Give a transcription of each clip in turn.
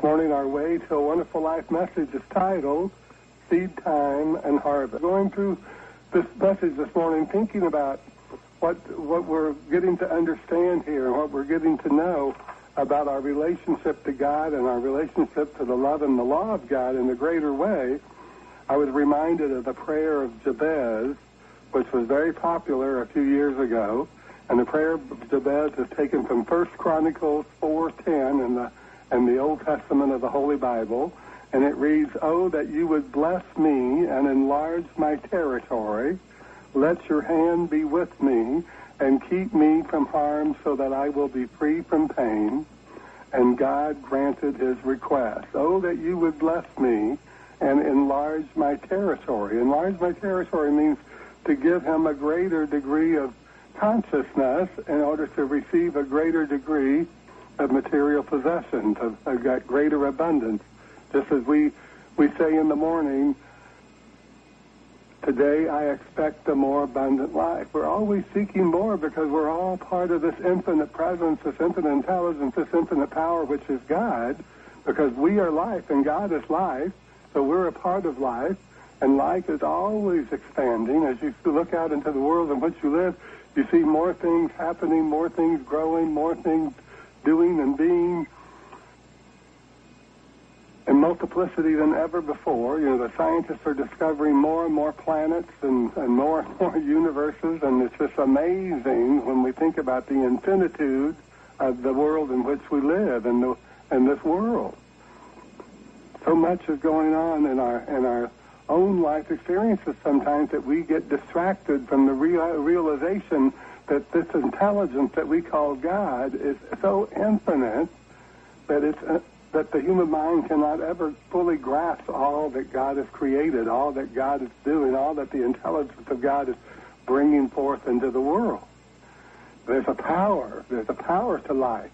This morning our way to a wonderful life message is titled Seed Time and Harvest. Going through this message this morning, thinking about what we're getting to understand here and what we're getting to know about our relationship to God and our relationship to the love and the law of God in a greater way, I was reminded of the prayer of Jabez, which was very popular a few years ago. And the prayer of Jabez is taken from 1 Chronicles 4:10 in the Old Testament of the Holy Bible. And it reads, "Oh, that you would bless me and enlarge my territory. Let your hand be with me and keep me from harm so that I will be free from pain." And God granted his request. "Oh, that you would bless me and enlarge my territory." Enlarge my territory means to give him a greater degree of consciousness in order to receive a greater degree of material possessions, of a greater abundance. Just as we say in the morning, today I expect a more abundant life. We're always seeking more because we're all part of this infinite presence, this infinite intelligence, this infinite power, which is God, because we are life and God is life, so we're a part of life, and life is always expanding. As you look out into the world in which you live, you see more things happening, more things growing, more things doing and being in multiplicity than ever before. You know, the scientists are discovering more and more planets and more universes, and it's just amazing when we think about the infinitude of the world in which we live in this world. So much is going on in our own life experiences sometimes that we get distracted from the realization that this intelligence that we call God is so infinite that that the human mind cannot ever fully grasp all that God has created, all that God is doing, all that the intelligence of God is bringing forth into the world. There's a power to life.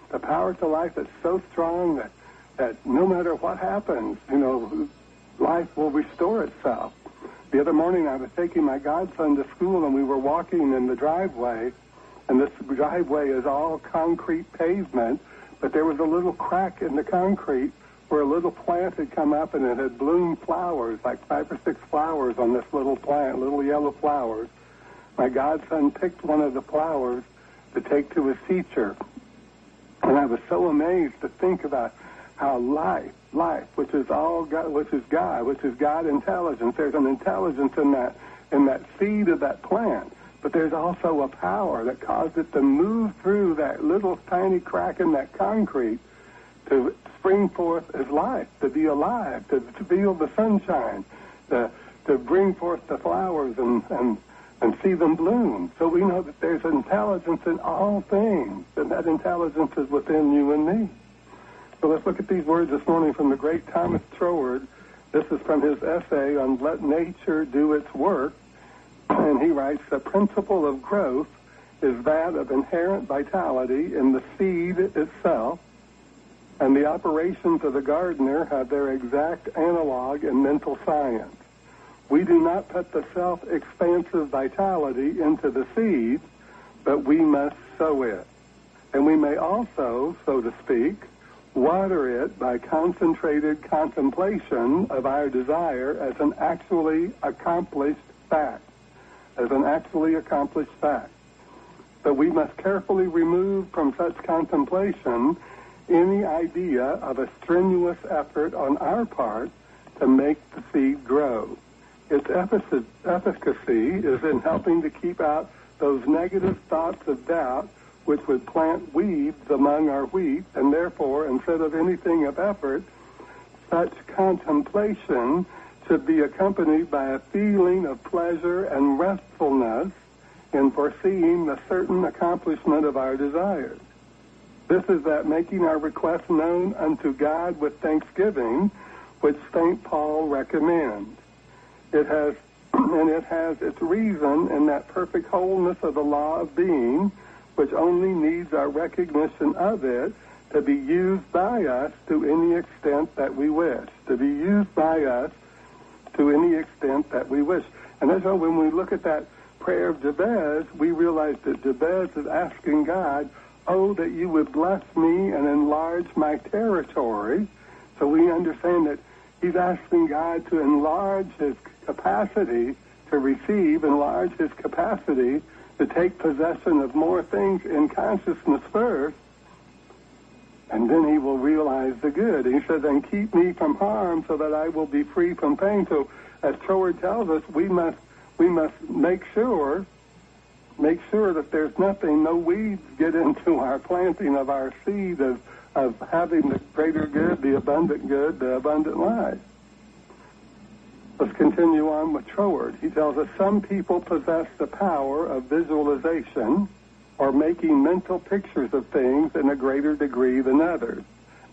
The power to life that's so strong that no matter what happens, life will restore itself. The other morning I was taking my godson to school, and we were walking in the driveway, and this driveway is all concrete pavement, but there was a little crack in the concrete where a little plant had come up, and it had bloomed flowers, like 5 or 6 flowers on this little plant, little yellow flowers. My godson picked one of the flowers to take to his teacher, and I was so amazed to think about how life, which is all God, which is God intelligence. There's an intelligence in that seed of that plant, but there's also a power that caused it to move through that little tiny crack in that concrete to spring forth as life, to be alive, to feel the sunshine, to bring forth the flowers and see them bloom. So we know that there's intelligence in all things, and that intelligence is within you and me. So let's look at these words this morning from the great Thomas Troward. This is from his essay on Let Nature Do Its Work. And he writes, "The principle of growth is that of inherent vitality in the seed itself, and the operations of the gardener have their exact analog in mental science. We do not put the self-expansive vitality into the seed, but we must sow it. And we may also, so to speak, water it by concentrated contemplation of our desire as an actually accomplished fact. But we must carefully remove from such contemplation any idea of a strenuous effort on our part to make the seed grow. Its efficacy is in helping to keep out those negative thoughts of doubt which would plant weeds among our wheat, and therefore, instead of anything of effort, such contemplation should be accompanied by a feeling of pleasure and restfulness in foreseeing the certain accomplishment of our desires. This is that making our requests known unto God with thanksgiving, which St. Paul recommends. It has its reason in that perfect wholeness of the law of being, which only needs our recognition of it to be used by us to any extent that we wish. And that's why when we look at that prayer of Jabez, we realize that Jabez is asking God, Oh, that you would bless me and enlarge my territory. So we understand that he's asking God to enlarge his capacity to receive, enlarge his capacity to take possession of more things in consciousness first, and then he will realize the good. And he says, and keep me from harm so that I will be free from pain. So as Troward tells us, we must make sure that there's nothing, no weeds get into our planting of our seed of having the greater good, the abundant life. Let's continue on with Troward. He tells us some people possess the power of visualization or making mental pictures of things in a greater degree than others.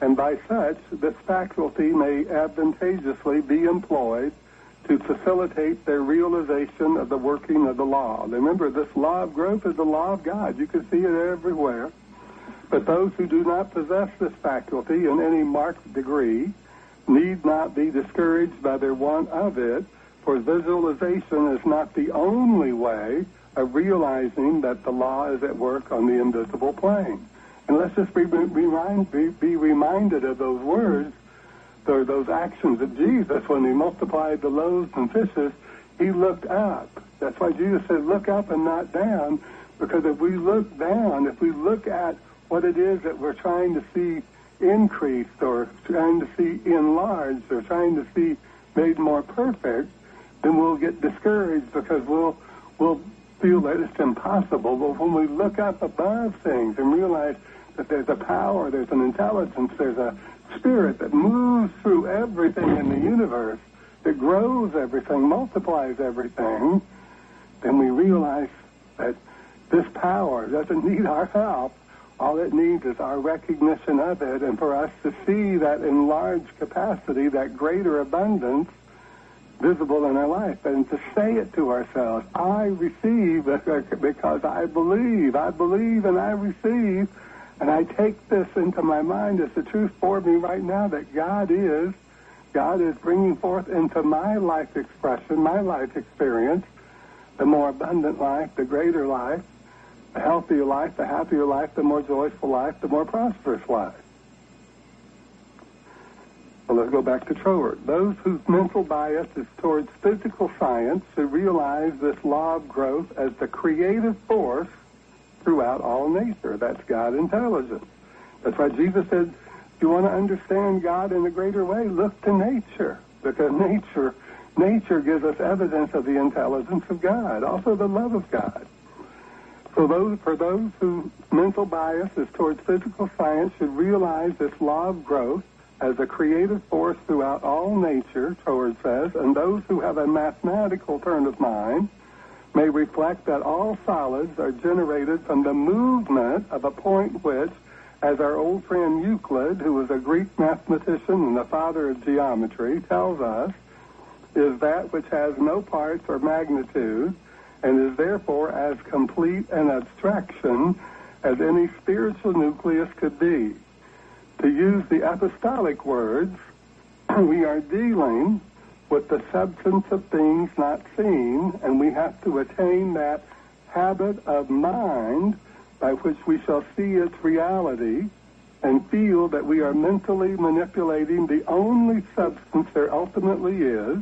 And by such, this faculty may advantageously be employed to facilitate their realization of the working of the law. Remember, this law of growth is the law of God. You can see it everywhere. But those who do not possess this faculty in any marked degree need not be discouraged by their want of it, for visualization is not the only way of realizing that the law is at work on the invisible plane. And let's just be reminded of those words, or those actions of Jesus when he multiplied the loaves and fishes. He looked up. That's why Jesus said, look up and not down, because if we look down, if we look at what it is that we're trying to see increased or trying to see enlarged or trying to see made more perfect, then we'll get discouraged because we'll feel that it's impossible. But when we look up above things and realize that there's a power, there's an intelligence, there's a spirit that moves through everything in the universe, that grows everything, multiplies everything, then we realize that this power doesn't need our help. All it needs is our recognition of it, and for us to see that enlarged capacity, that greater abundance visible in our life, and to say it to ourselves, I receive because I believe and I receive, and I take this into my mind as the truth for me right now that God is bringing forth into my life expression, my life experience, the more abundant life, the greater life, the healthier life, the happier life, the more joyful life, the more prosperous life. Well, let's go back to Troward. Those whose mental bias is towards physical science should realize this law of growth as the creative force throughout all nature. That's God intelligence. That's why Jesus said, if you want to understand God in a greater way, look to nature, because nature gives us evidence of the intelligence of God, also the love of God. So for those whose mental bias is towards physical science should realize this law of growth as a creative force throughout all nature, Troward says, and those who have a mathematical turn of mind may reflect that all solids are generated from the movement of a point which, as our old friend Euclid, who was a Greek mathematician and the father of geometry, tells us, is that which has no parts or magnitude, and is therefore as complete an abstraction as any spiritual nucleus could be. To use the apostolic words, we are dealing with the substance of things not seen, and we have to attain that habit of mind by which we shall see its reality and feel that we are mentally manipulating the only substance there ultimately is,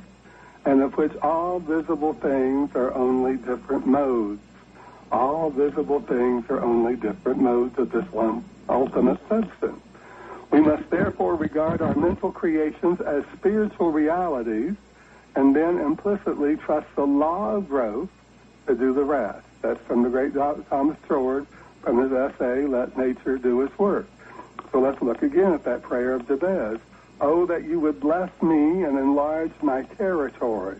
and of which all visible things are only different modes. All visible things are only different modes of this one ultimate substance. We must therefore regard our mental creations as spiritual realities and then implicitly trust the law of growth to do the rest. That's from the great Thomas Troward from his essay, Let Nature Do Its Work. So let's look again at that prayer of Jabez. Oh, that you would bless me and enlarge my territory.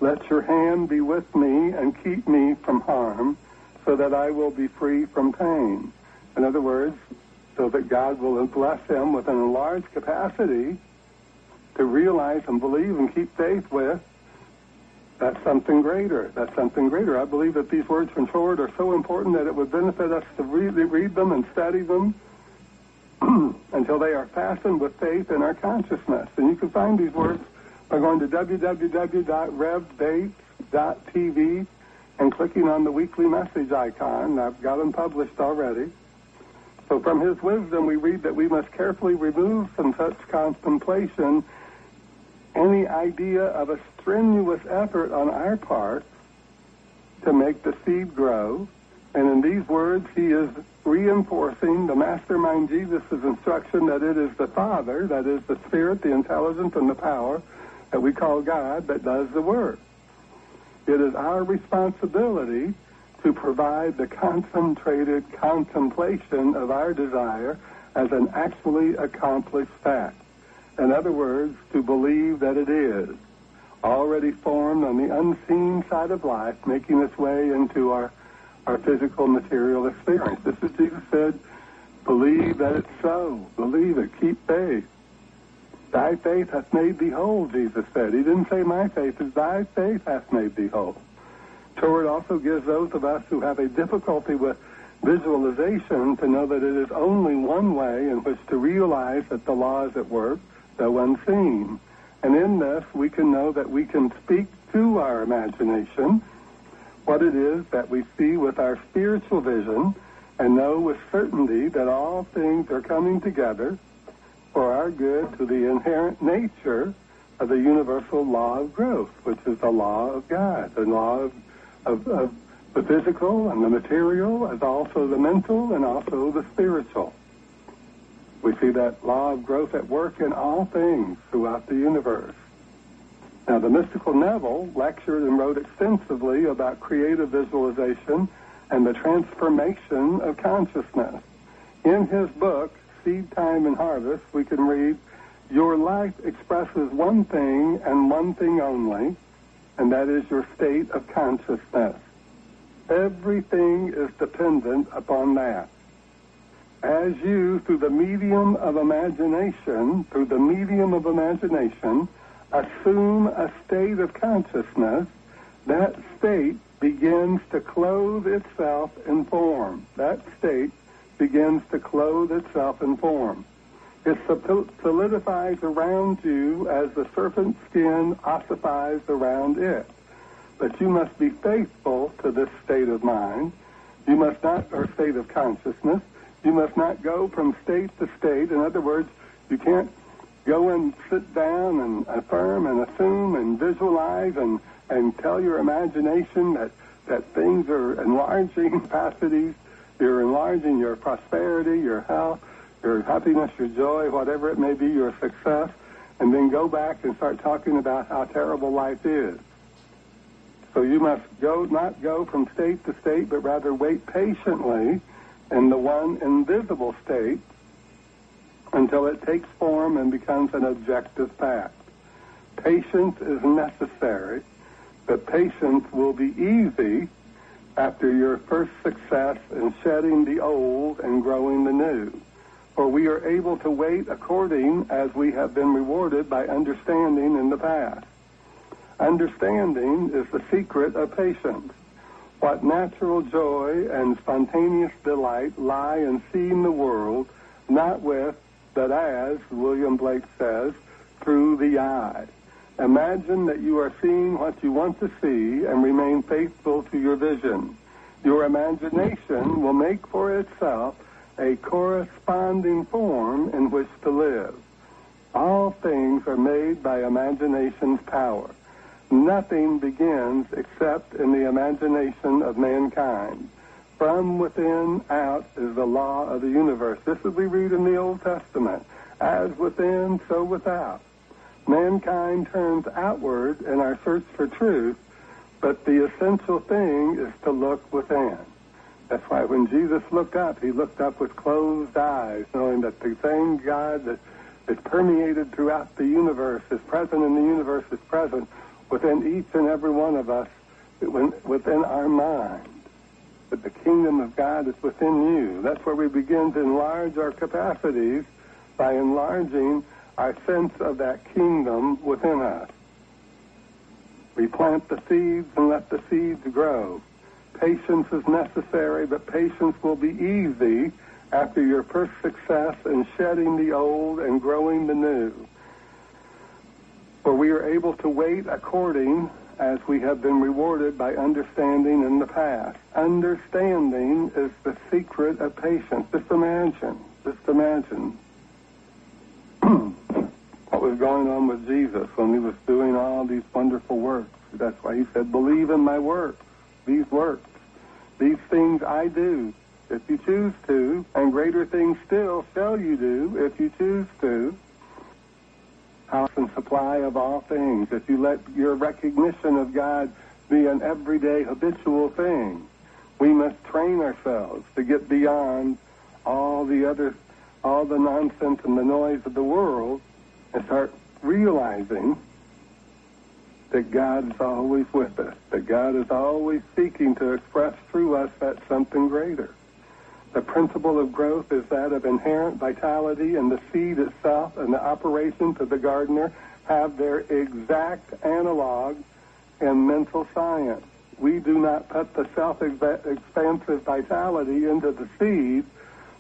Let your hand be with me and keep me from harm so that I will be free from pain. In other words, so that God will bless him with an enlarged capacity to realize and believe and keep faith with. That's something greater. That's something greater. I believe that these words from Troward are so important that it would benefit us to read them and study them until they are fastened with faith in our consciousness. And you can find these words by going to www.revbates.tv and clicking on the weekly message icon. I've got them published already. So from his wisdom, we read that we must carefully remove from such contemplation any idea of a strenuous effort on our part to make the seed grow. And in these words, he is reinforcing the mastermind Jesus' instruction that it is the Father, that is the Spirit, the intelligence, and the power that we call God, that does the work. It is our responsibility to provide the concentrated contemplation of our desire as an actually accomplished fact. In other words, to believe that it is already formed on the unseen side of life, making its way into our physical material experience. This is Jesus said, believe that it's so. Believe it. Keep faith. Thy faith hath made thee whole, Jesus said. He didn't say my faith, it's thy faith hath made thee whole. Torah also gives those of us who have a difficulty with visualization to know that it is only one way in which to realize that the law is at work, though unseen. And in this, we can know that we can speak to our imagination what it is that we see with our spiritual vision and know with certainty that all things are coming together for our good to the inherent nature of the universal law of growth, which is the law of God, the law of the physical and the material, as also the mental and also the spiritual. We see that law of growth at work in all things throughout the universe. Now, the mystical Neville lectured and wrote extensively about creative visualization and the transformation of consciousness. In his book, Seed Time and Harvest, we can read, your life expresses one thing and one thing only, and that is your state of consciousness. Everything is dependent upon that. As you, through the medium of imagination, assume a state of consciousness, that state begins to clothe itself in form. That state begins to clothe itself in form. It solidifies around you as the serpent skin ossifies around it. But you must be faithful to this state of mind. You must not, or state of consciousness. You must not go from state to state. In other words, you can't go and sit down and affirm and assume and visualize and tell your imagination that things are enlarging capacities. You're enlarging your prosperity, your health, your happiness, your joy, whatever it may be, your success, and then go back and start talking about how terrible life is. So you must not go from state to state, but rather wait patiently in the one invisible state until it takes form and becomes an objective fact. Patience is necessary, but patience will be easy after your first success in shedding the old and growing the new. For we are able to wait according as we have been rewarded by understanding in the past. Understanding is the secret of patience. What natural joy and spontaneous delight lie in seeing the world, not with, but as, William Blake says, through the eye. Imagine that you are seeing what you want to see and remain faithful to your vision. Your imagination will make for itself a corresponding form in which to live. All things are made by imagination's power. Nothing begins except in the imagination of mankind. From within out is the law of the universe. This is we read in the Old Testament. As within, so without. Mankind turns outward in our search for truth, but the essential thing is to look within. That's why when Jesus looked up, he looked up with closed eyes, knowing that the same God that is permeated throughout the universe, is present in the universe, is present within each and every one of us, within our mind. That the kingdom of God is within you. That's where we begin to enlarge our capacities by enlarging our sense of that kingdom within us. We plant the seeds and let the seeds grow. Patience is necessary, but patience will be easy after your first success in shedding the old and growing the new. For we are able to wait according as we have been rewarded by understanding in the past. Understanding is the secret of patience. Just imagine what was going on with Jesus when he was doing all these wonderful works. That's why he said, believe in my works, these things I do, if you choose to, and greater things still shall you do, if you choose to. House and supply of all things. If you let your recognition of God be an everyday, habitual thing, we must train ourselves to get beyond all the nonsense and the noise of the world and start realizing that God is always with us, that God is always seeking to express through us that something greater. The principle of growth is that of inherent vitality, and the seed itself and the operations of the gardener have their exact analog in mental science. We do not put the self-expansive vitality into the seed,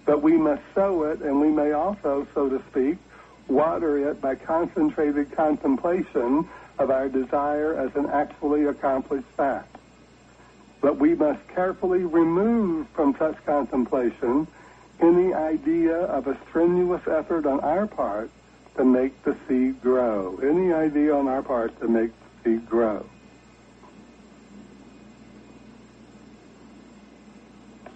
but we must sow it, and we may also, so to speak, water it by concentrated contemplation of our desire as an actually accomplished fact. But we must carefully remove from such contemplation any idea of a strenuous effort on our part to make the seed grow. Any idea on our part to make the seed grow.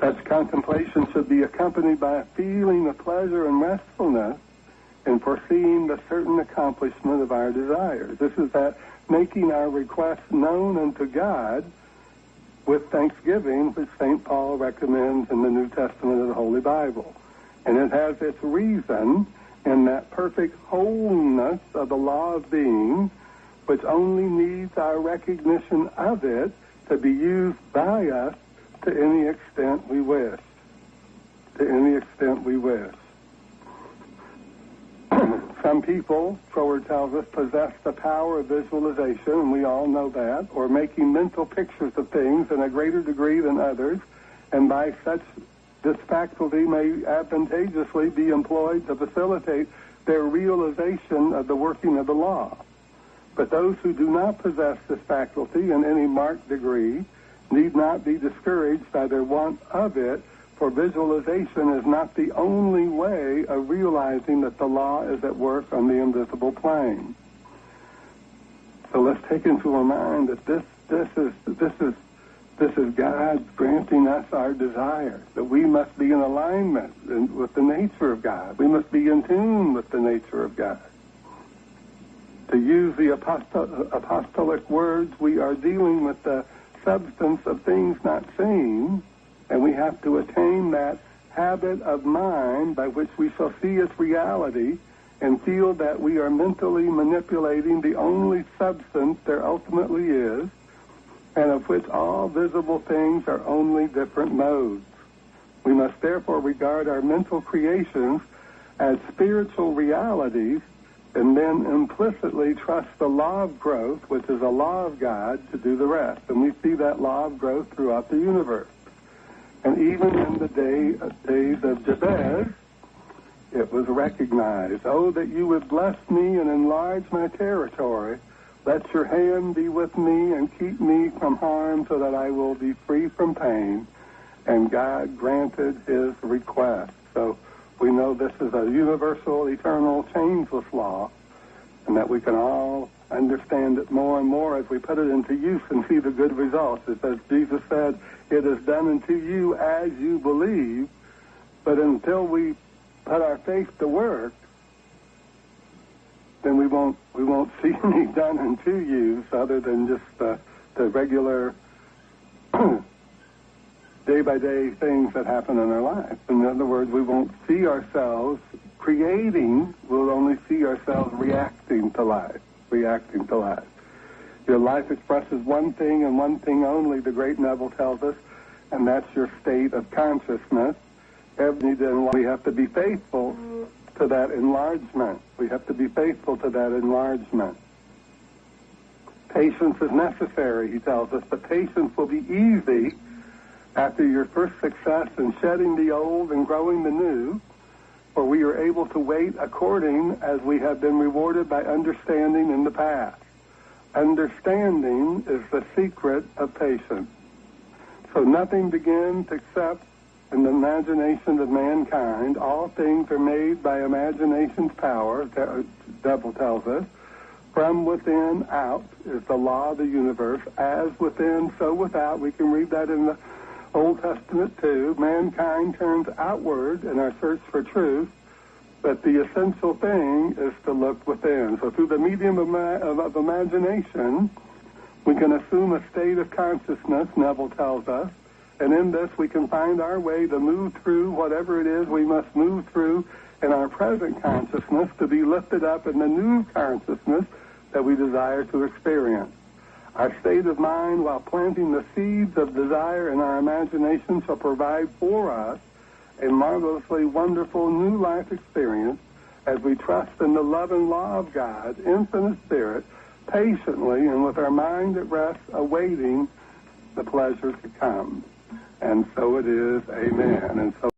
Such contemplation should be accompanied by a feeling of pleasure and restfulness in foreseeing the certain accomplishment of our desires. This is that making our requests known unto God with thanksgiving, which St. Paul recommends in the New Testament of the Holy Bible. And it has its reason in that perfect wholeness of the law of being, which only needs our recognition of it to be used by us to any extent we wish. To any extent we wish. Some people, Forward tells us, possess the power of visualization, and we all know that, or making mental pictures of things in a greater degree than others, and by such this faculty may advantageously be employed to facilitate their realization of the working of the law. But those who do not possess this faculty in any marked degree need not be discouraged by their want of it, for visualization is not the only way of realizing that the law is at work on the invisible plane. So let's take into our mind that this is God granting us our desire, that we must be in alignment with the nature of God. We must be in tune with the nature of God. To use the apostolic words, we are dealing with the substance of things not seen, and we have to attain that habit of mind by which we shall see its reality and feel that we are mentally manipulating the only substance there ultimately is, and of which all visible things are only different modes. We must therefore regard our mental creations as spiritual realities and then implicitly trust the law of growth, which is a law of God, to do the rest. And we see that law of growth throughout the universe. And even in the days of Jabez, it was recognized, oh, that you would bless me and enlarge my territory. Let your hand be with me and keep me from harm so that I will be free from pain. And God granted his request. So we know this is a universal, eternal, changeless law, and that we can all understand it more and more as we put it into use and see the good results. It's as Jesus said, it is done unto you as you believe, but until we put our faith to work, then we won't see any done unto use other than just the regular day-by-day things that happen in our life. In other words, we won't see ourselves creating, we'll only see ourselves reacting to life. Your life expresses one thing and one thing only, the great Neville tells us, and that's your state of consciousness. We have to be faithful to that enlargement. Patience is necessary, he tells us, but patience will be easy after your first success in shedding the old and growing the new, for we are able to wait according as we have been rewarded by understanding in the past. Understanding is the secret of patience. So nothing begins except in the imagination of mankind. All things are made by imagination's power, the devil tells us. From within out is the law of the universe. As within, so without. We can read that in the Old Testament too. Mankind turns outward in our search for truth, but the essential thing is to look within. So through the medium of imagination, we can assume a state of consciousness, Neville tells us, and in this we can find our way to move through whatever it is we must move through in our present consciousness to be lifted up in the new consciousness that we desire to experience. Our state of mind, while planting the seeds of desire in our imagination, shall provide for us a marvelously wonderful new life experience as we trust in the love and law of God, infinite spirit, patiently and with our mind at rest, awaiting the pleasure to come. And so it is. Amen. And so